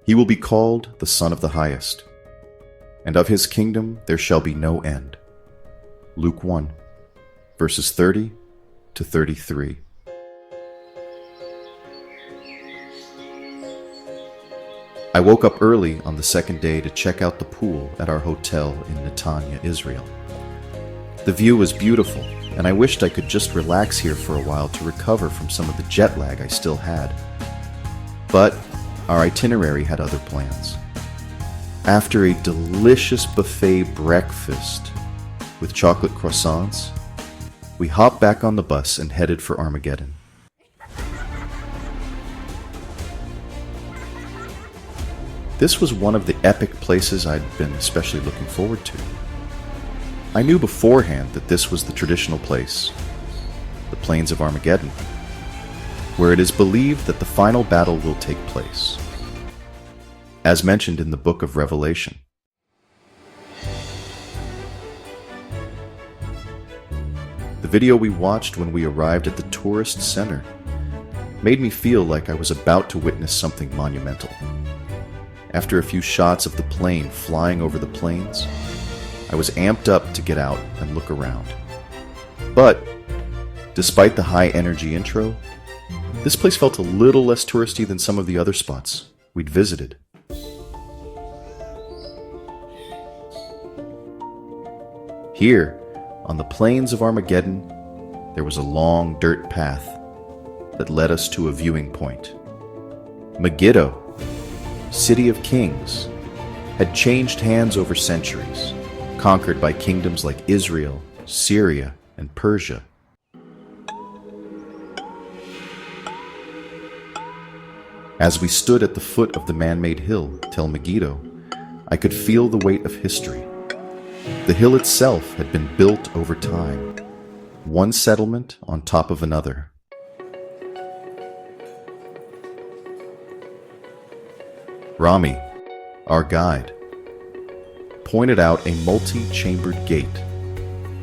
He will be called the Son of the Highest, and of his kingdom there shall be no end. Luke 1, verses 30 to 33. I woke up early on the second day to check out the pool at our hotel in Netanya, Israel. The view was beautiful, and I wished I could just relax here for a while to recover from some of the jet lag I still had. But our itinerary had other plans. After a delicious buffet breakfast with chocolate croissants, we hopped back on the bus and headed for Armageddon. This was one of the epic places I'd been especially looking forward to. I knew beforehand that this was the traditional place, the Plains of Armageddon, where it is believed that the final battle will take place, as mentioned in the book of Revelation. The video we watched when we arrived at the tourist center made me feel like I was about to witness something monumental. After a few shots of the plane flying over the plains, I was amped up to get out and look around. But, despite the high-energy intro, this place felt a little less touristy than some of the other spots we'd visited. Here, on the Plains of Armageddon, there was a long dirt path that led us to a viewing point. Megiddo, City of Kings, had changed hands over centuries, conquered by kingdoms like Israel, Syria, and Persia. As we stood at the foot of the man-made hill, Tel Megiddo, I could feel the weight of history. The hill itself had been built over time, one settlement on top of another. Rami, our guide, pointed out a multi-chambered gate,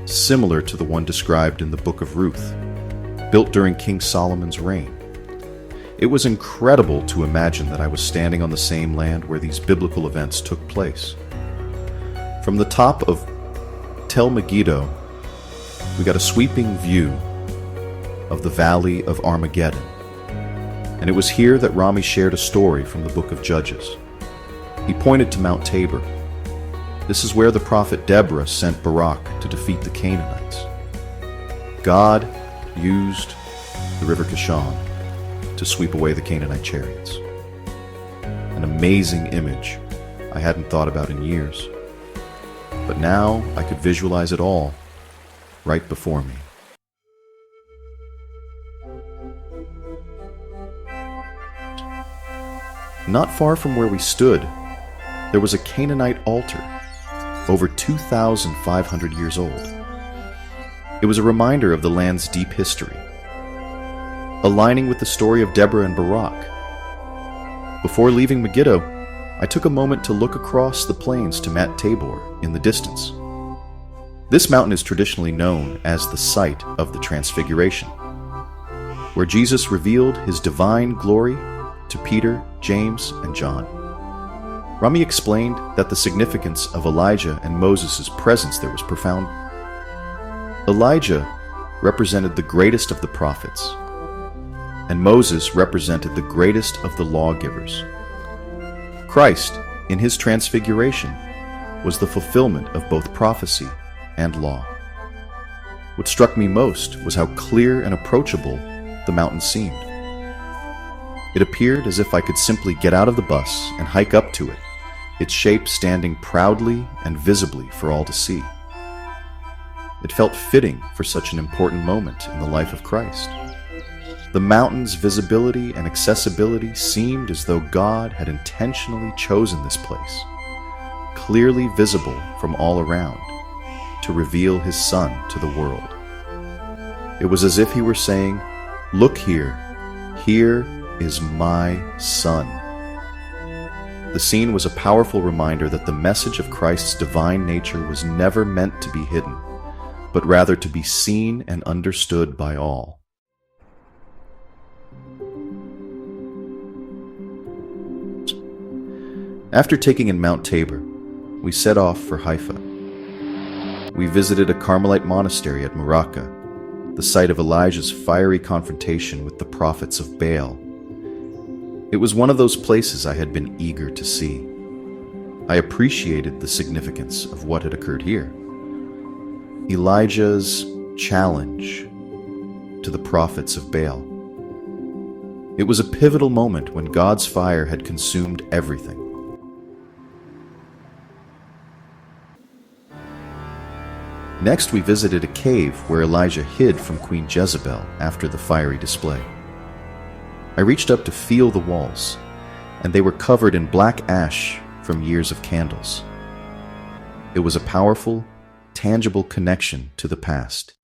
similar to the one described in the Book of Ruth, built during King Solomon's reign. It was incredible to imagine that I was standing on the same land where these biblical events took place. From the top of Tel Megiddo, we got a sweeping view of the Valley of Armageddon. And it was here that Rami shared a story from the book of Judges. He pointed to Mount Tabor. This is where the prophet Deborah sent Barak to defeat the Canaanites. God used the river Kishon to sweep away the Canaanite chariots. An amazing image I hadn't thought about in years. But now I could visualize it all right before me. Not far from where we stood, there was a Canaanite altar, over 2,500 years old. It was a reminder of the land's deep history, aligning with the story of Deborah and Barak. Before leaving Megiddo, I took a moment to look across the plains to Mount Tabor in the distance. This mountain is traditionally known as the site of the Transfiguration, where Jesus revealed his divine glory to Peter, James, and John. Rami explained that the significance of Elijah and Moses' presence there was profound. Elijah represented the greatest of the prophets, and Moses represented the greatest of the lawgivers. Christ, in his transfiguration, was the fulfillment of both prophecy and law. What struck me most was how clear and approachable the mountain seemed. It appeared as if I could simply get out of the bus and hike up to it, its shape standing proudly and visibly for all to see. It felt fitting for such an important moment in the life of Christ. The mountain's visibility and accessibility seemed as though God had intentionally chosen this place, clearly visible from all around, to reveal his Son to the world. It was as if he were saying, "Look here, here is my Son." The scene was a powerful reminder that the message of Christ's divine nature was never meant to be hidden, but rather to be seen and understood by all. After taking in Mount Tabor, we set off for Haifa. We visited a Carmelite monastery at Muhraqa, the site of Elijah's fiery confrontation with the prophets of Baal. It was one of those places I had been eager to see. I appreciated the significance of what had occurred here. Elijah's challenge to the prophets of Baal. It was a pivotal moment when God's fire had consumed everything. Next, we visited a cave where Elijah hid from Queen Jezebel after the fiery display. I reached up to feel the walls, and they were covered in black ash from years of candles. It was a powerful, tangible connection to the past.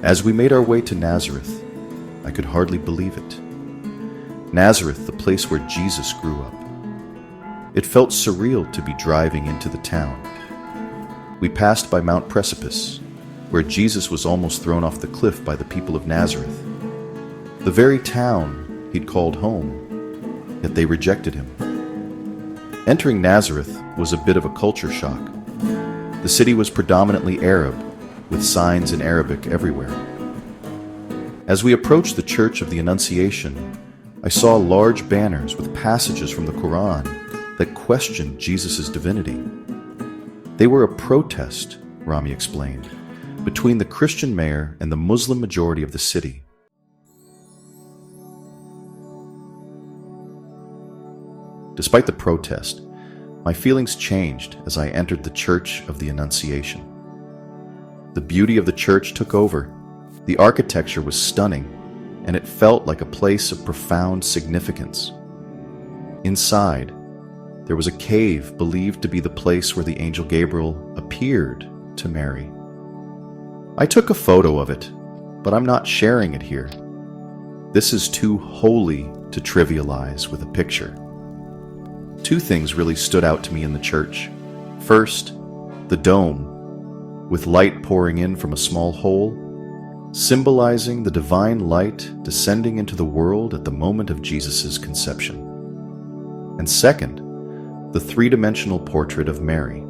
As we made our way to Nazareth, I could hardly believe it. Nazareth, the place where Jesus grew up. It felt surreal to be driving into the town. We passed by Mount Precipice, where Jesus was almost thrown off the cliff by the people of Nazareth. The very town he'd called home, yet they rejected him. Entering Nazareth was a bit of a culture shock. The city was predominantly Arab, with signs in Arabic everywhere. As we approached the Church of the Annunciation, I saw large banners with passages from the Quran that questioned Jesus' divinity. They were a protest, Rami explained, between the Christian mayor and the Muslim majority of the city. Despite the protest, my feelings changed as I entered the Church of the Annunciation. The beauty of the church took over. The architecture was stunning, and it felt like a place of profound significance. Inside, there was a cave believed to be the place where the angel Gabriel appeared to Mary. I took a photo of it, but I'm not sharing it here. This is too holy to trivialize with a picture. Two things really stood out to me in the church. First, the dome, with light pouring in from a small hole, symbolizing the divine light descending into the world at the moment of Jesus' conception. And second, the three-dimensional portrait of Mary.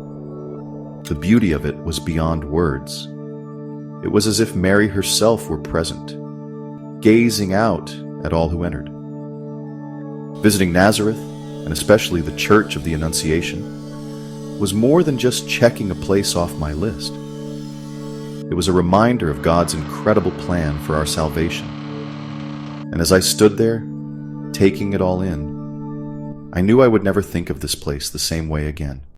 The beauty of it was beyond words. It was as if Mary herself were present, gazing out at all who entered. Visiting Nazareth, and especially the Church of the Annunciation, was more than just checking a place off my list. It was a reminder of God's incredible plan for our salvation. And as I stood there, taking it all in, I knew I would never think of this place the same way again.